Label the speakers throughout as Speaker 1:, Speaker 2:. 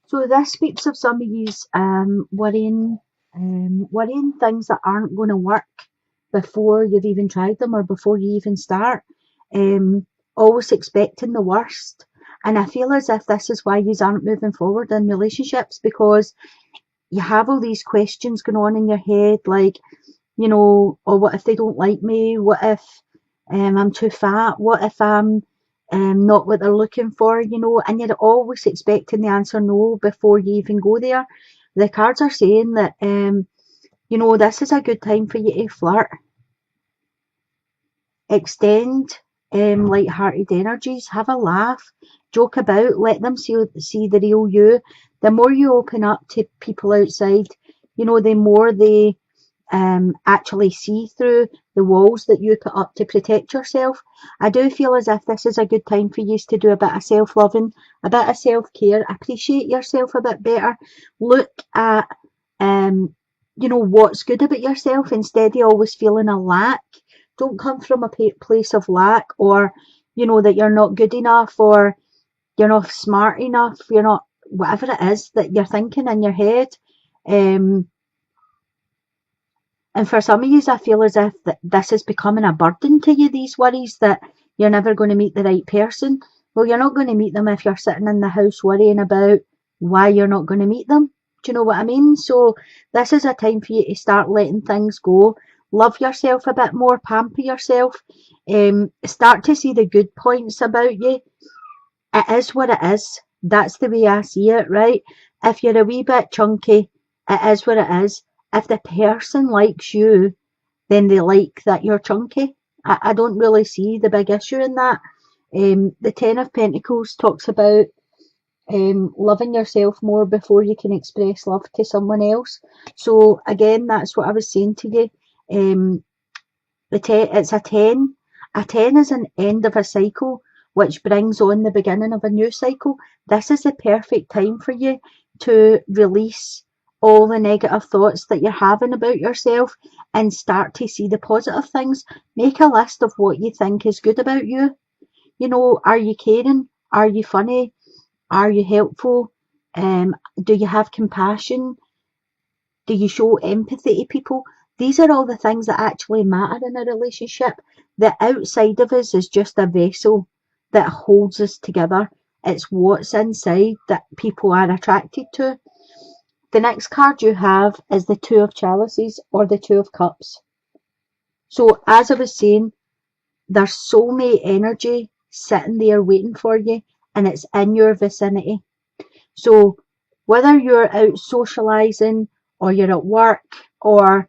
Speaker 1: So this speaks of some of yous worrying things that aren't going to work before you've even tried them or before you even start. Um, Always expecting the worst. And I feel as if this is why yous aren't moving forward in relationships, because you have all these questions going on in your head, like, oh, what if they don't like me? What if I'm too fat? What if I'm not what they're looking for? And you're always expecting the answer no before you even go there. The cards are saying that, this is a good time for you to flirt, extend light-hearted energies, have a laugh, joke about, let them see the real you. The more you open up to people outside, the more they actually see through the walls that you put up to protect yourself. I do feel as if this is a good time for you to do a bit of self-loving, a bit of self-care, appreciate yourself a bit better, look at um, what's good about yourself instead of always feeling a lack. Don't come from a place of lack, or that you're not good enough, or you're not smart enough, you're not, whatever it is that you're thinking in your head. Um, and for some of you, I feel as if this is becoming a burden to you, these worries that you're never going to meet the right person. Well, you're not going to meet them if you're sitting in the house worrying about why you're not going to meet them. Do you know what I mean? So this is a time for you to start letting things go. Love yourself a bit more, pamper yourself, start to see the good points about you. It is what it is. That's the way I see it, right? If you're a wee bit chunky, it is what it is. If the person likes you, then they like that you're chunky. I don't really see the big issue in that. The Ten of Pentacles talks about loving yourself more before you can express love to someone else. So again, that's what I was saying to you. Um, it's a 10. A 10 is an end of a cycle, which brings on the beginning of a new cycle. This is the perfect time for you to release all the negative thoughts that you're having about yourself and start to see the positive things. Make a list of what you think is good about you. Are you caring? Are you funny? Are you helpful? Do you have compassion? Do you show empathy to people? These are all the things that actually matter in a relationship. The outside of us is just a vessel that holds us together. It's what's inside that people are attracted to. The next card you have is the Two of Chalices, or the Two of Cups. So as I was saying, there's soulmate energy sitting there waiting for you, and it's in your vicinity. So whether you're out socialising, or you're at work, or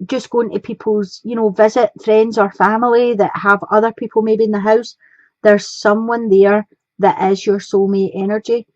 Speaker 1: just going to people's, visit friends or family that have other people maybe in the house, there's someone there that is your soulmate energy.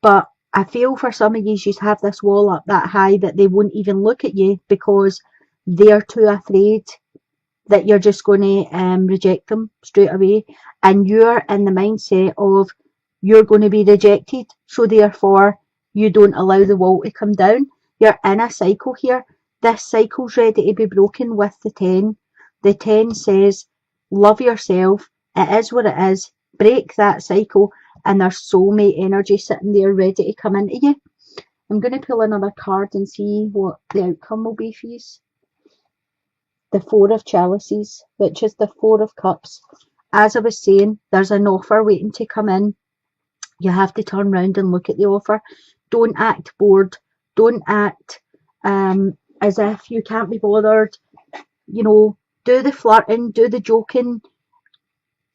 Speaker 1: But I feel for some of you, you have this wall up that high that they won't even look at you because they're too afraid that you're just going to reject them straight away. And you're in the mindset of you're going to be rejected, so therefore you don't allow the wall to come down. You're in a cycle here. This cycle's ready to be broken with the 10. The 10 says, love yourself. It is what it is. Break that cycle, and there's soulmate energy sitting there ready to come into you. I'm going to pull another card and see what the outcome will be for you. The Four of Chalices, which is the Four of Cups. As I was saying, there's an offer waiting to come in. You have to turn round and look at the offer. Don't act bored. Don't act as if you can't be bothered. Do the flirting, do the joking.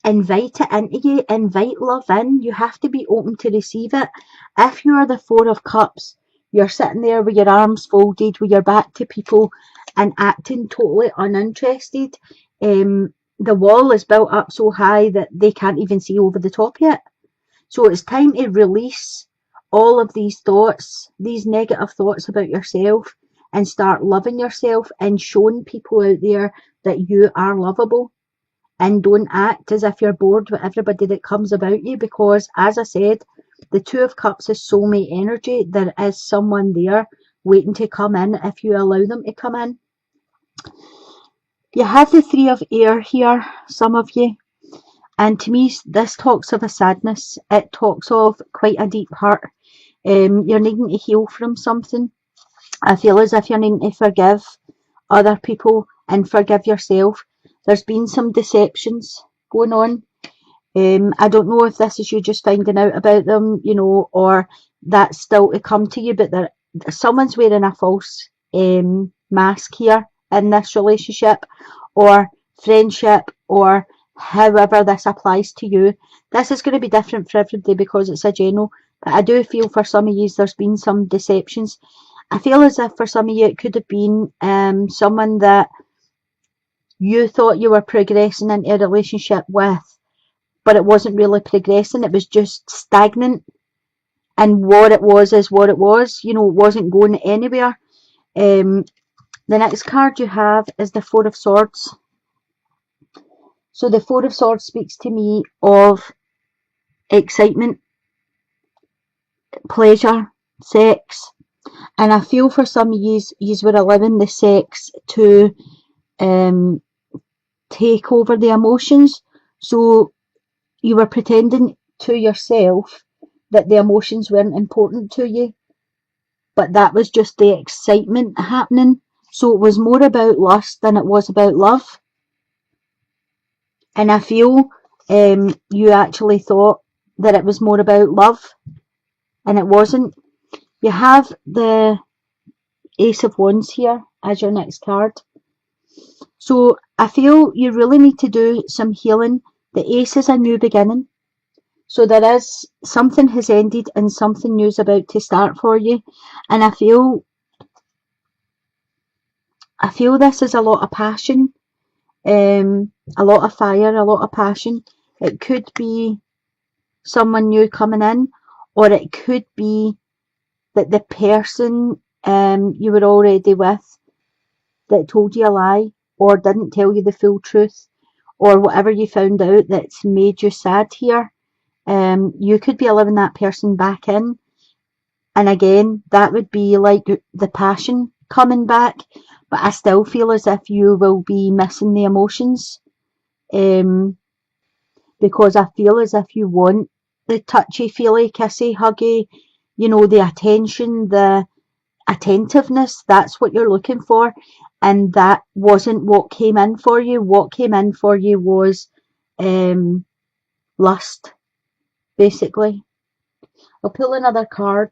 Speaker 1: Invite it into you. Invite love in. You have to be open to receive it. If you're the Four of Cups, you're sitting there with your arms folded, with your back to people and acting totally uninterested. The wall is built up so high that they can't even see over the top yet. So it's time to release all of these thoughts, these negative thoughts about yourself, and start loving yourself and showing people out there that you are lovable. And don't act as if you're bored with everybody that comes about you, because, as I said, the Two of Cups is soulmate energy. There is someone there waiting to come in if you allow them to come in. You have the Three of Air here, some of you. And to me, this talks of a sadness. It talks of quite a deep hurt. You're needing to heal from something. I feel as if you're needing to forgive other people and forgive yourself. There's been some deceptions going on. I don't know if this is you just finding out about them, or that's still to come to you, but someone's wearing a false mask here in this relationship or friendship, or however this applies to you. This is going to be different for everybody because it's a general, but I do feel for some of you there's been some deceptions. I feel as if for some of you it could have been someone that you thought you were progressing into a relationship with, but it wasn't really progressing, it was just stagnant. And what it was is what it was, it wasn't going anywhere. The next card you have is the Four of Swords. So the Four of Swords speaks to me of excitement, pleasure, sex. And I feel for some of yous were allowing the sex to take over the emotions. So you were pretending to yourself that the emotions weren't important to you, but that was just the excitement happening. So it was more about lust than it was about love. And I feel you actually thought that it was more about love, and it wasn't. You have the Ace of Wands here as your next card. So I feel you really need to do some healing. The Ace is a new beginning. So there is something has ended and something new is about to start for you. And I feel this is a lot of passion, a lot of fire, a lot of passion. It could be someone new coming in, or it could be that the person you were already with that told you a lie or didn't tell you the full truth, or whatever you found out that's made you sad here. You could be allowing that person back in, and again that would be like the passion coming back, but I still feel as if you will be missing the emotions, because I feel as if you want the touchy feely kissy huggy, the attention, the attentiveness. That's what you're looking for, and that wasn't what came in for you. What came in for you was lust, basically. I'll pull another card.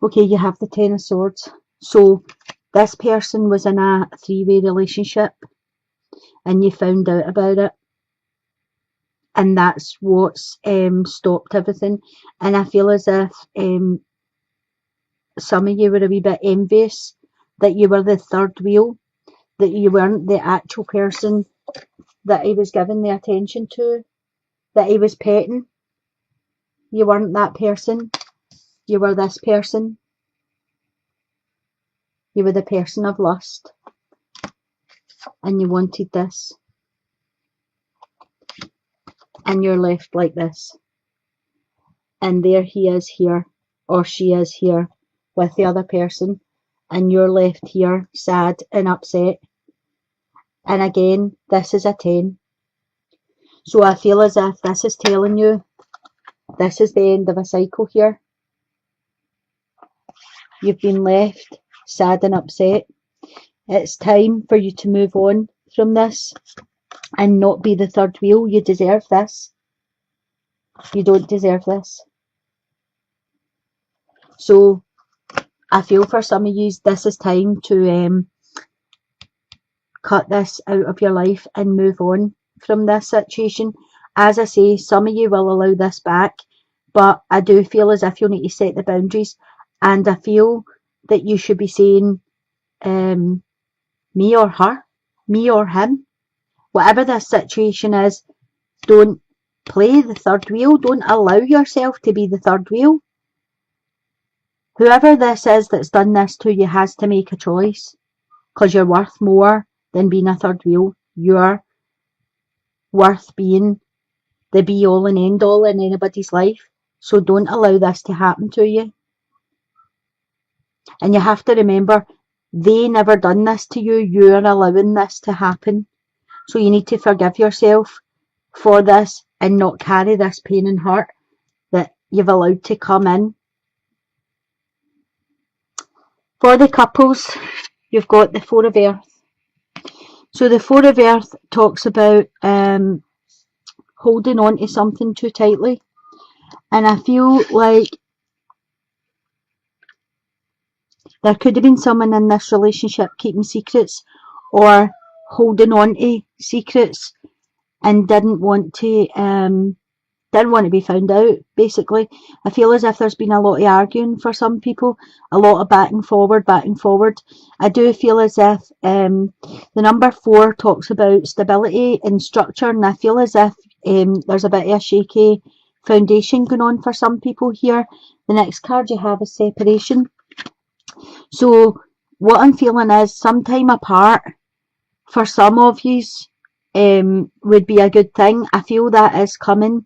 Speaker 1: Okay, you have the Ten of Swords. So this person was in a three-way relationship and you found out about it, and that's what's stopped everything. And I feel as if some of you were a wee bit envious that you were the third wheel, that you weren't the actual person that he was giving the attention to, that he was petting. You weren't that person. You were this person. You were the person of lust, and you wanted this, and you're left like this. And there he is here, or she is here with the other person, and you're left here sad and upset. And again, this is a 10. So I feel as if this is telling you this is the end of a cycle here. You've been left sad and upset. It's time for you to move on from this and not be the third wheel. You deserve this. You don't deserve this. So I feel for some of you this is time to cut this out of your life and move on from this situation. As I say, some of you will allow this back, but I do feel as if you need to set the boundaries, and I feel that you should be saying me or her, me or him, whatever this situation is. Don't play the third wheel. Don't allow yourself to be the third wheel. Whoever this is that's done this to you has to make a choice, because you're worth more than being a third wheel. You're worth being the be all and end all in anybody's life. So don't allow this to happen to you. And you have to remember, they never done this to you. You're allowing this to happen. So you need to forgive yourself for this and not carry this pain and hurt that you've allowed to come in. For the couples, you've got the Four of Earth. So the Four of Earth talks about holding on to something too tightly. And I feel like there could have been someone in this relationship keeping secrets or holding on to secrets and didn't want to be found out, basically. I feel as if there's been a lot of arguing for some people, a lot of back and forward. I do feel as if the number 4 talks about stability and structure, and I feel as if there's a bit of a shaky foundation going on for some people here. The next card you have is separation. So what I'm feeling is some time apart for some of yous would be a good thing. I feel that is coming.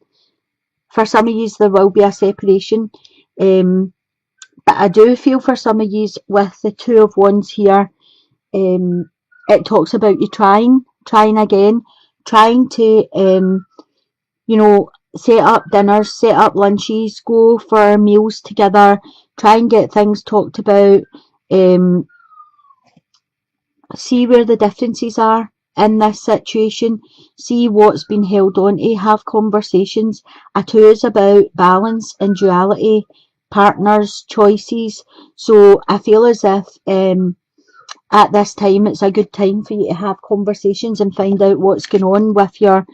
Speaker 1: For some of yous there will be a separation. But I do feel for some of yous with the Two of Wands here, it talks about you trying again, trying to set up dinners, set up lunches, go for meals together, try and get things talked about, see where the differences are in this situation, see what's been held on to, have conversations. A 2 is about balance and duality, partners, choices. So I feel as if at this time it's a good time for you to have conversations and find out what's going on with your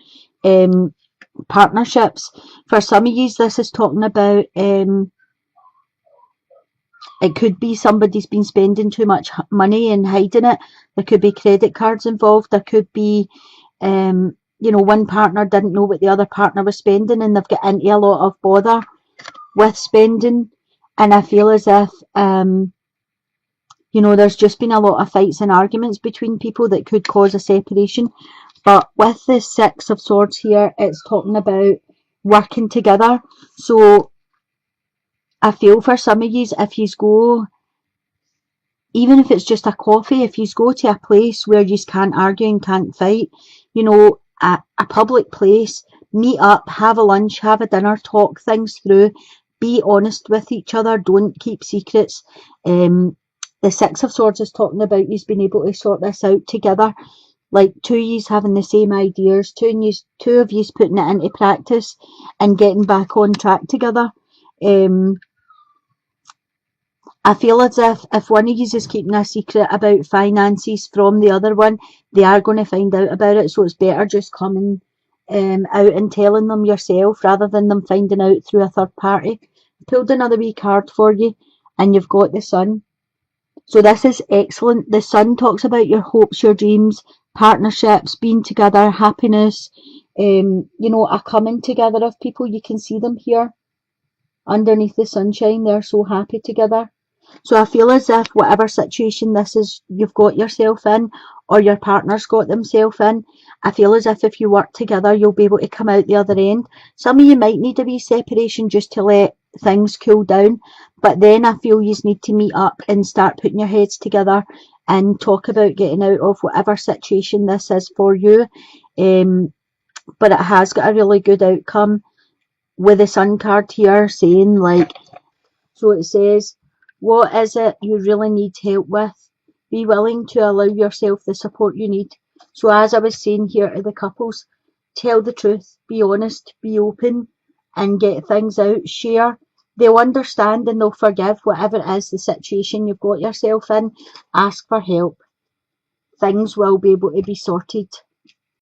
Speaker 1: partnerships. For some of you, this is talking about it could be somebody's been spending too much money and hiding it. There could be credit cards involved. There could be, one partner didn't know what the other partner was spending and they've got into a lot of bother with spending. And I feel as if, there's just been a lot of fights and arguments between people that could cause a separation. But with the Six of Swords here, it's talking about working together. So I feel for some of you, if you go, even if it's just a coffee, if you go to a place where you can't argue and can't fight, a public place, meet up, have a lunch, have a dinner, talk things through, be honest with each other, don't keep secrets. The Six of Swords is talking about you being able to sort this out together, like two of you having the same ideas, two of you putting it into practice and getting back on track together. I feel as if one of you is keeping a secret about finances from the other one, they are going to find out about it. So it's better just coming out and telling them yourself rather than them finding out through a third party. Pulled another wee card for you, and you've got the Sun. So this is excellent. The Sun talks about your hopes, your dreams, partnerships, being together, happiness, a coming together of people. You can see them here underneath the sunshine. They're so happy together. So I feel as if whatever situation this is you've got yourself in or your partner's got themselves in, I feel as if you work together you'll be able to come out the other end. Some of you might need a wee separation just to let things cool down, but then I feel you need to meet up and start putting your heads together and talk about getting out of whatever situation this is for you. But it has got a really good outcome with the Sun card here saying so it says, what is it you really need help with? Be willing to allow yourself the support you need. So as I was saying here to the couples, tell the truth, be honest, be open and get things out, share. They'll understand and they'll forgive whatever it is the situation you've got yourself in. Ask for help. Things will be able to be sorted.